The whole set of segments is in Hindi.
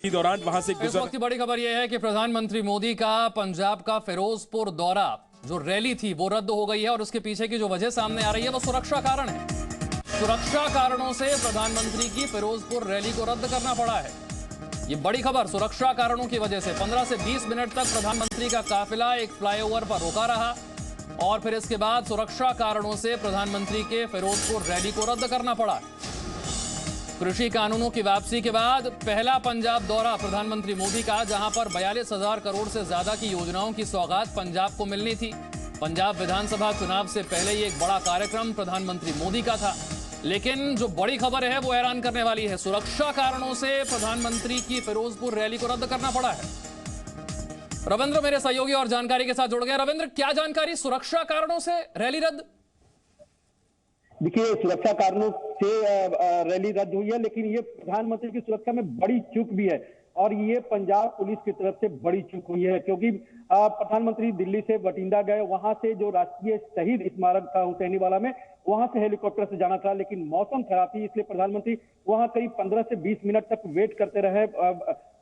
दौरान वहां से इस वक्त की बड़ी खबर यह है कि प्रधानमंत्री मोदी का पंजाब का फिरोजपुर दौरा, जो रैली थी वो रद्द हो गई है और उसके पीछे की जो वजह सामने आ रही है वो सुरक्षा कारण है। सुरक्षा कारणों से प्रधानमंत्री की फिरोजपुर रैली को रद्द करना पड़ा है। ये बड़ी खबर, सुरक्षा कारणों की वजह से 15 से 20 मिनट तक प्रधानमंत्री का काफिला एक फ्लाईओवर पर रुका रहा और फिर इसके बाद सुरक्षा कारणों से प्रधानमंत्री के फिरोजपुर रैली को रद्द करना पड़ा। कृषि कानूनों की वापसी के बाद पहला पंजाब दौरा प्रधानमंत्री मोदी का, जहां पर 42,000 करोड़ से ज्यादा की योजनाओं की सौगात पंजाब को मिलनी थी। पंजाब विधानसभा चुनाव से पहले ये एक बड़ा कार्यक्रम प्रधानमंत्री मोदी का था, लेकिन जो बड़ी खबर है वो हैरान करने वाली है। सुरक्षा कारणों से प्रधानमंत्री की फिरोजपुर रैली को रद्द करना पड़ा है। रविंद्र मेरे सहयोगी और जानकारी के साथ जुड़ गए। रविंद्र, क्या जानकारी, सुरक्षा कारणों से रैली रद्द? देखिए, सुरक्षा कारणों से रैली रद्द हुई है, लेकिन ये प्रधानमंत्री की सुरक्षा में बड़ी चूक भी है और ये पंजाब पुलिस की तरफ से बड़ी चूक हुई है, क्योंकि प्रधानमंत्री दिल्ली से बठिंडा गए, वहां से जो राष्ट्रीय शहीद स्मारक था हुसैनीवाला में, वहां से हेलीकॉप्टर से जाना था, लेकिन मौसम खराब थी, इसलिए प्रधानमंत्री वहां करीब 15 से 20 मिनट तक वेट करते रहे।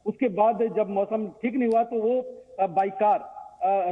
उसके बाद जब मौसम ठीक नहीं हुआ तो वो बाई कार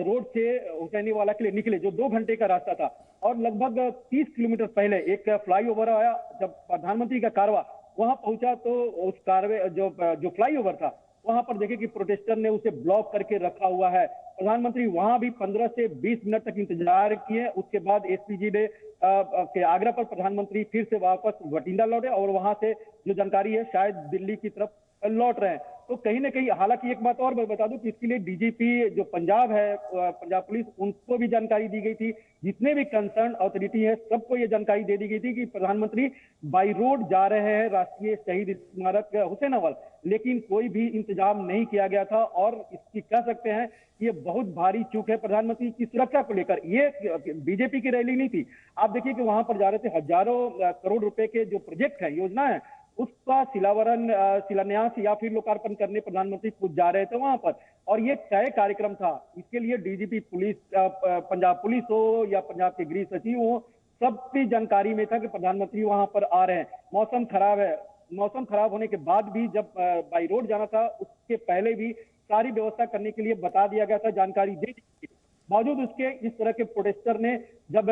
रोड से हुसैनीवाला के लिए निकले, जो 2 घंटे का रास्ता था, और लगभग 30 किलोमीटर पहले एक फ्लाईओवर आया। जब प्रधानमंत्री का कारवा वहां पहुंचा तो उस कारवे जो फ्लाईओवर था वहां पर देखे कि प्रोटेस्टर ने उसे ब्लॉक करके रखा हुआ है। प्रधानमंत्री वहां भी 15 से 20 मिनट तक इंतजार किए। उसके बाद एसपीजी ने के आग्रह पर प्रधानमंत्री फिर से वापस बठिंडा लौटे और वहां से जो जानकारी है शायद दिल्ली की तरफ लौट रहे हैं। तो कहीं ना कहीं, हालांकि एक बात और मैं बता दूं कि इसके लिए डीजीपी जो पंजाब है, पंजाब पुलिस, उनको भी जानकारी दी गई थी। जितने भी कंसर्न अथॉरिटी है सबको ये जानकारी दे दी गई थी कि प्रधानमंत्री बाई रोड जा रहे हैं राष्ट्रीय शहीद स्मारक हुसैनावाला, लेकिन कोई भी इंतजाम नहीं किया गया था और इसकी कह सकते हैं ये बहुत भारी चूक है प्रधानमंत्री की सुरक्षा को लेकर। ये बीजेपी की रैली नहीं थी। आप देखिए कि वहां पर जा रहे थे, हजारों करोड़ रुपए के जो प्रोजेक्ट है, योजना है, उसका शिलान्यास या फिर लोकार्पण करने प्रधानमंत्री खुद जा रहे थे वहां पर, और ये तय कार्यक्रम था। इसके लिए डीजीपी पुलिस, पंजाब पुलिस हो या पंजाब के गृह सचिव हो, सबकी जानकारी में था कि प्रधानमंत्री वहां पर आ रहे हैं। मौसम खराब है, मौसम खराब होने के बाद भी जब बाई रोड जाना था, उसके पहले भी सारी व्यवस्था करने के लिए बता दिया गया था, जानकारी दे दी गई। बावजूद उसके इस तरह के प्रोटेस्टर ने जब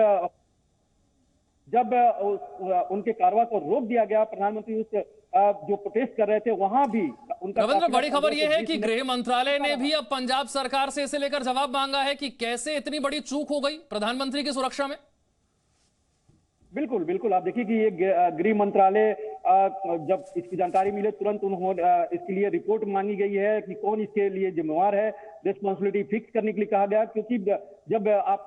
उनके कारवा को रोक दिया गया, प्रधानमंत्री उस जो प्रोटेस्ट कर रहे थे वहां भी उनका। रविंद्र, बड़ी खबर यह है कि गृह मंत्रालय ने भी अब पंजाब सरकार से इसे लेकर जवाब मांगा है कि कैसे इतनी बड़ी चूक हो गई प्रधानमंत्री की सुरक्षा में। बिल्कुल बिल्कुल, आप देखिए कि ये गृह मंत्रालय जब इसकी जानकारी मिले तुरंत उन्होंने इसके लिए रिपोर्ट मांगी गई है कि कौन इसके लिए जिम्मेवार है, रिस्पॉन्सिबिलिटी फिक्स करने के लिए कहा गया। क्योंकि जब आप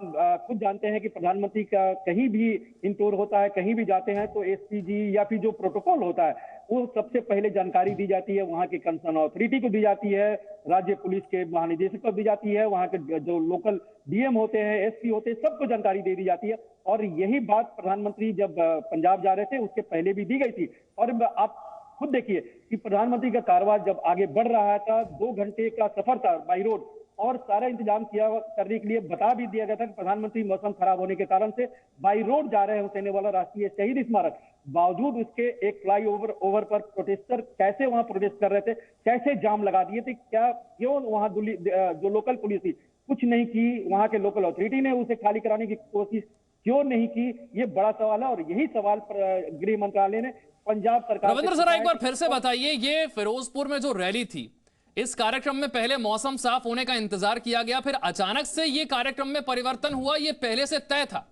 खुद जानते हैं कि प्रधानमंत्री का कहीं भी इंटोर होता है, कहीं भी जाते हैं, तो एसपीजी या फिर जो प्रोटोकॉल होता है वो सबसे पहले जानकारी दी जाती है, वहां के कंसर्न अथॉरिटी को दी जाती है, राज्य पुलिस के महानिदेशक को दी जाती है, वहां के जो लोकल डीएम होते हैं, एसपी होते हैं, सबको जानकारी दे दी जाती है। और यही बात प्रधानमंत्री जब पंजाब जा रहे थे उसके पहले भी दी गई थी। और आप खुद देखिए कि प्रधानमंत्री का कारवां जब आगे बढ़ रहा था, 2 घंटे का सफर था बाई रोड, और सारा इंतजाम किया करने के लिए बता भी दिया गया था कि प्रधानमंत्री मौसम खराब होने के कारण से बाई रोड जा रहे हैं हुसैनीवाला राष्ट्रीय शहीद स्मारक। बावजूद उसके एक फ्लाईओवर पर प्रोटेस्टर कैसे वहां प्रोटेस्ट कर रहे थे, कैसे जाम लगा दिए थे, क्यों वहां जो लोकल पुलिस थी कुछ नहीं की, वहां के लोकल अथॉरिटी ने उसे खाली कराने की कोशिश क्यों नहीं की, ये बड़ा सवाल है। और यही सवाल गृह मंत्रालय ने पंजाब सरकार। रविंद्र, जरा एक बार फिर से बताइए, ये फिरोजपुर में जो रैली थी, इस कार्यक्रम में पहले मौसम साफ होने का इंतजार किया गया, फिर अचानक से ये कार्यक्रम में परिवर्तन हुआ, ये पहले से तय था?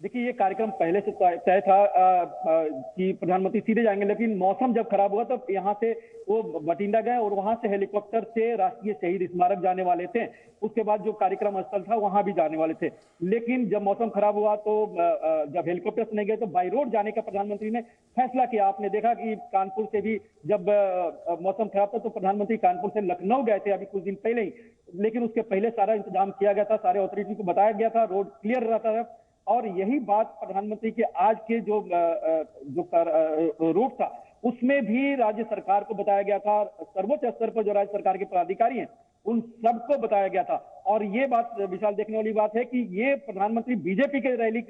देखिए, ये कार्यक्रम पहले से तय था कि प्रधानमंत्री सीधे जाएंगे, लेकिन मौसम जब खराब हुआ तब यहाँ से वो बठिंडा गए और वहां से हेलीकॉप्टर से राष्ट्रीय शहीद स्मारक जाने वाले थे। उसके बाद जो कार्यक्रम स्थल था वहां भी जाने वाले थे, लेकिन जब मौसम खराब हुआ तो जब हेलीकॉप्टर से नहीं गए तो बाई रोड जाने का प्रधानमंत्री ने फैसला किया। आपने देखा कि कानपुर से भी जब मौसम खराब था तो प्रधानमंत्री कानपुर से लखनऊ गए थे अभी कुछ दिन पहले ही, लेकिन उसके पहले सारा इंतजाम किया गया था, सारे अथॉरिटी को बताया गया था, रोड क्लियर रहता था। और यही बात प्रधानमंत्री के आज के जो रूट था उसमें भी राज्य सरकार को बताया गया था, सर्वोच्च स्तर पर जो राज्य सरकार के पदाधिकारी हैं उन सबको बताया गया था। और ये बात विशाल देखने वाली बात है कि ये प्रधानमंत्री बीजेपी के रैली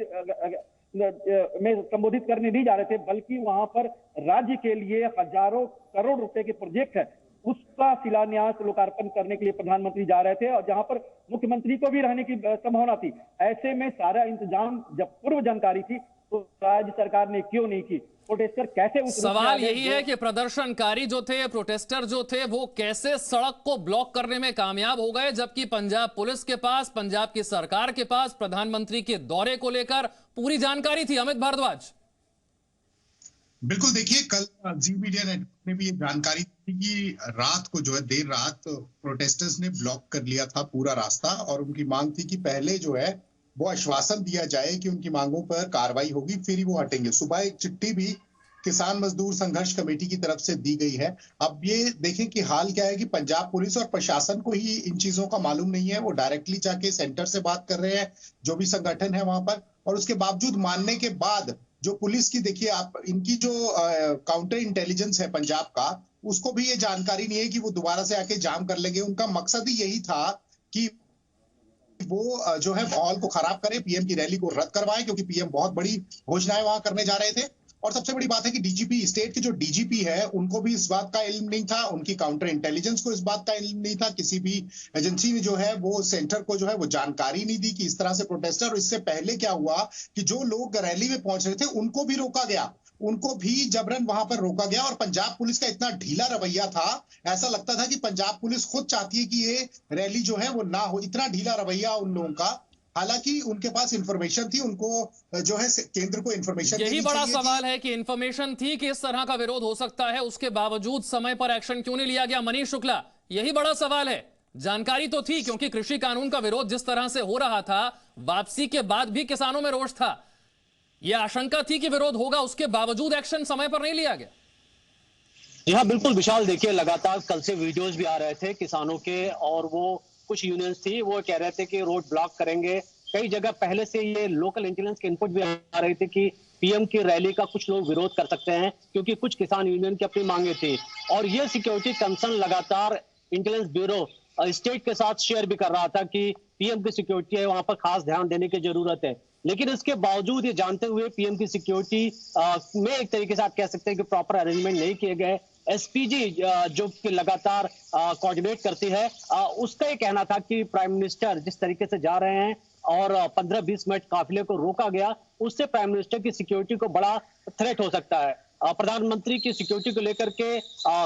में संबोधित करने नहीं जा रहे थे, बल्कि वहां पर राज्य के लिए हजारों करोड़ रुपए के प्रोजेक्ट है, उसका शिलान्यास लोकार्पण करने के लिए प्रधानमंत्री जा रहे थे, और जहां पर मुख्यमंत्री को भी रहने की संभावना थी। ऐसे में सारा इंतजाम जब पूर्व जानकारी थी तो राज्य सरकार ने क्यों नहीं की? प्रोटेस्टर कैसे उस सवाल यही है कि प्रदर्शनकारी जो थे, प्रोटेस्टर जो थे, वो कैसे सड़क को ब्लॉक करने में कामयाब हो गए, जबकि पंजाब पुलिस के पास, पंजाब की सरकार के पास प्रधानमंत्री के दौरे को लेकर पूरी जानकारी थी। अमित भारद्वाज। बिल्कुल, देखिए कल जी मीडिया नेटवर्क ने भी ये जानकारी दी कि रात को जो है, देर रात प्रोटेस्टर्स ने ब्लॉक कर लिया था पूरा रास्ता, और उनकी मांग थी कि पहले जो है वो आश्वासन दिया जाए कि उनकी मांगों पर कार्रवाई होगी, फिर ही वो हटेंगे। सुबह एक चिट्ठी भी किसान मजदूर संघर्ष कमेटी की तरफ से दी गई है। अब ये देखें कि हाल क्या है कि पंजाब पुलिस और प्रशासन को ही इन चीजों का मालूम नहीं है। वो डायरेक्टली जाके सेंटर से बात कर रहे हैं, जो भी संगठन है वहां पर, और उसके बावजूद मानने के बाद जो पुलिस की, देखिए आप, इनकी जो काउंटर इंटेलिजेंस है पंजाब का, उसको भी ये जानकारी नहीं है कि वो दोबारा से आके जाम कर लेंगे। उनका मकसद ही यही था कि वो जो है माहौल को खराब करे, पीएम की रैली को रद्द करवाए, क्योंकि पीएम बहुत बड़ी घोषणाएं वहां करने जा रहे थे। और सबसे बड़ी बात है कि डीजीपी, स्टेट के जो डीजीपी है, उनको भी इस बात का इल्म नहीं था, उनकी काउंटर इंटेलिजेंस को इस बात का इल्म नहीं था, किसी भी एजेंसी ने जो है वो सेंटर को जो है वो जानकारी नहीं दी कि इस तरह से प्रोटेस्टर। और इससे पहले क्या हुआ कि जो लोग रैली में पहुंच रहे थे उनको भी रोका गया, उनको भी जबरन वहां पर रोका गया। और पंजाब पुलिस का इतना ढीला रवैया था, ऐसा लगता था कि पंजाब पुलिस खुद चाहती है कि ये रैली जो है वो ना हो, इतना ढीला रवैया उन लोगों का। हालांकि उनके पास इंफॉर्मेशन थी, उनको जो है केंद्र को इंफॉर्मेशन, यही बड़ा सवाल है कि इंफॉर्मेशन थी कि इस तरह का विरोध हो सकता है, उसके बावजूद समय पर एक्शन क्यों नहीं लिया गया? मनीष शुक्ला, यही बड़ा सवाल है। जानकारी तो थी, क्योंकि कृषि कानून का विरोध जिस तरह से हो रहा था, वापसी के बाद भी किसानों में रोष था, यह आशंका थी कि विरोध होगा, उसके बावजूद एक्शन समय पर नहीं लिया गया। जी हाँ, बिल्कुल विशाल, देखिए लगातार कल से वीडियोस भी आ रहे थे किसानों के, और वो कुछ यूनियंस थी वो कह रहे थे कि रोड ब्लॉक करेंगे। कई जगह पहले से ये लोकल इंटेलिजेंस के इनपुट भी आ रही थी कि पीएम की रैली का कुछ लोग विरोध कर सकते हैं, क्योंकि कुछ किसान यूनियन की अपनी मांगे थी। और ये सिक्योरिटी कंसर्न लगातार इंटेलिजेंस ब्यूरो स्टेट के साथ शेयर भी कर रहा था कि पीएम की सिक्योरिटी है, वहां पर खास ध्यान देने की जरूरत है। लेकिन इसके बावजूद ये जानते हुए पीएम की सिक्योरिटी में एक तरीके से आप कह सकते हैं कि प्रॉपर अरेंजमेंट नहीं किए गए। एसपीजी जो कि लगातार कोऑर्डिनेट करती है, उसका ये कहना था कि प्राइम मिनिस्टर जिस तरीके से जा रहे हैं और 15-20 मिनट काफिले को रोका गया, उससे प्राइम मिनिस्टर की सिक्योरिटी को बड़ा थ्रेट हो सकता है। प्रधानमंत्री की सिक्योरिटी को लेकर के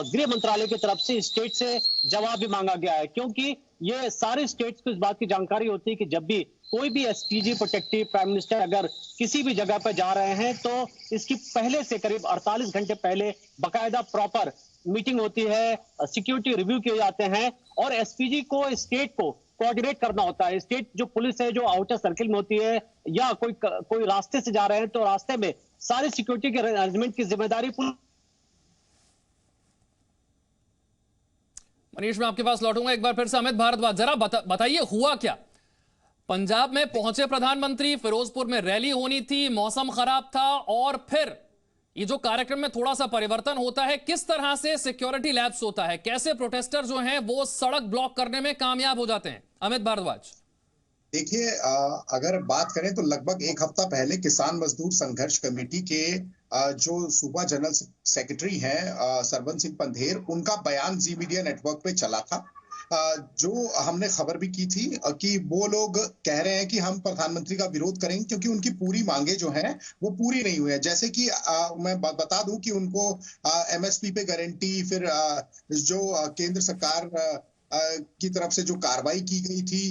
गृह मंत्रालय की तरफ से स्टेट से जवाब भी मांगा गया है, क्योंकि ये सारे स्टेट्स को इस बात की जानकारी होती है कि जब भी कोई भी एसपीजी प्रोटेक्टिव प्राइम मिनिस्टर अगर किसी भी जगह पर जा रहे हैं, तो इसकी पहले से करीब 48 घंटे पहले बाकायदा प्रॉपर मीटिंग होती है, सिक्योरिटी रिव्यू किए जाते हैं, और एसपीजी को स्टेट को कोऑर्डिनेट करना होता है। स्टेट जो पुलिस है, जो आउटर सर्किल में होती है, या कोई रास्ते से जा रहे हैं तो रास्ते में सारी सिक्योरिटी के अरेंजमेंट की जिम्मेदारी पुलिस। मनीष, मैं आपके पास लौटूंगा एक बार फिर से। अमित भारद्वाज, जरा बताइए हुआ क्या? पंजाब में पहुंचे प्रधानमंत्री, फिरोजपुर में रैली होनी थी, मौसम खराब था, और फिर ये जो कार्यक्रम में थोड़ा सा परिवर्तन होता है, किस तरह से सिक्योरिटी लैप्स होता है, कैसे प्रोटेस्टर जो हैं वो सड़क ब्लॉक करने में कामयाब हो जाते हैं? अमित भारद्वाज। देखिए, अगर बात करें तो लगभग एक हफ्ता पहले किसान मजदूर संघर्ष कमेटी के जो सूबा जनरल सेक्रेटरी हैं सरवन सिंह पंधेर, उनका बयान जी मीडिया नेटवर्क पे चला था, जो हमने खबर भी की थी कि वो लोग कह रहे हैं कि हम प्रधानमंत्री का विरोध करेंगे क्योंकि उनकी पूरी मांगे जो हैं वो पूरी नहीं हुई है। जैसे कि मैं बता दूं कि उनको एमएसपी पे गारंटी, फिर जो केंद्र सरकार की तरफ से जो कार्रवाई की गई थी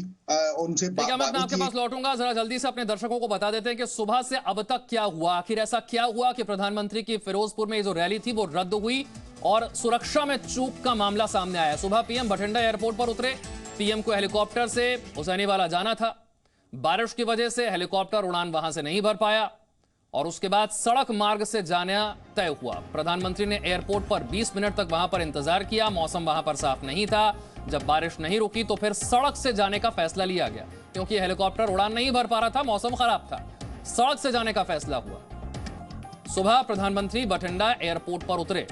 उनसे मैं आपके पास लौटूंगा। जरा जल्दी से अपने दर्शकों को बता देते हैं कि सुबह से अब तक क्या हुआ, आखिर ऐसा क्या हुआ कि प्रधानमंत्री की फिरोजपुर में जो रैली थी वो रद्द हुई और सुरक्षा में चूक का मामला सामने आया। सुबह पीएम बठिंडा एयरपोर्ट पर उतरे, पीएम को हेलीकॉप्टर से हुसैनीवाला जाना था, बारिश की वजह से हेलीकॉप्टर उड़ान वहां से नहीं भर पाया और उसके बाद सड़क मार्ग से जाना तय हुआ। प्रधानमंत्री ने एयरपोर्ट पर 20 मिनट तक वहां पर इंतजार किया, मौसम वहां पर साफ नहीं था। जब बारिश नहीं रुकी तो फिर सड़क से जाने का फैसला लिया गया, क्योंकि हेलीकॉप्टर उड़ान नहीं भर पा रहा था, मौसम खराब था, सड़क से जाने का फैसला हुआ। सुबह प्रधानमंत्री बठिंडा एयरपोर्ट पर उतरे,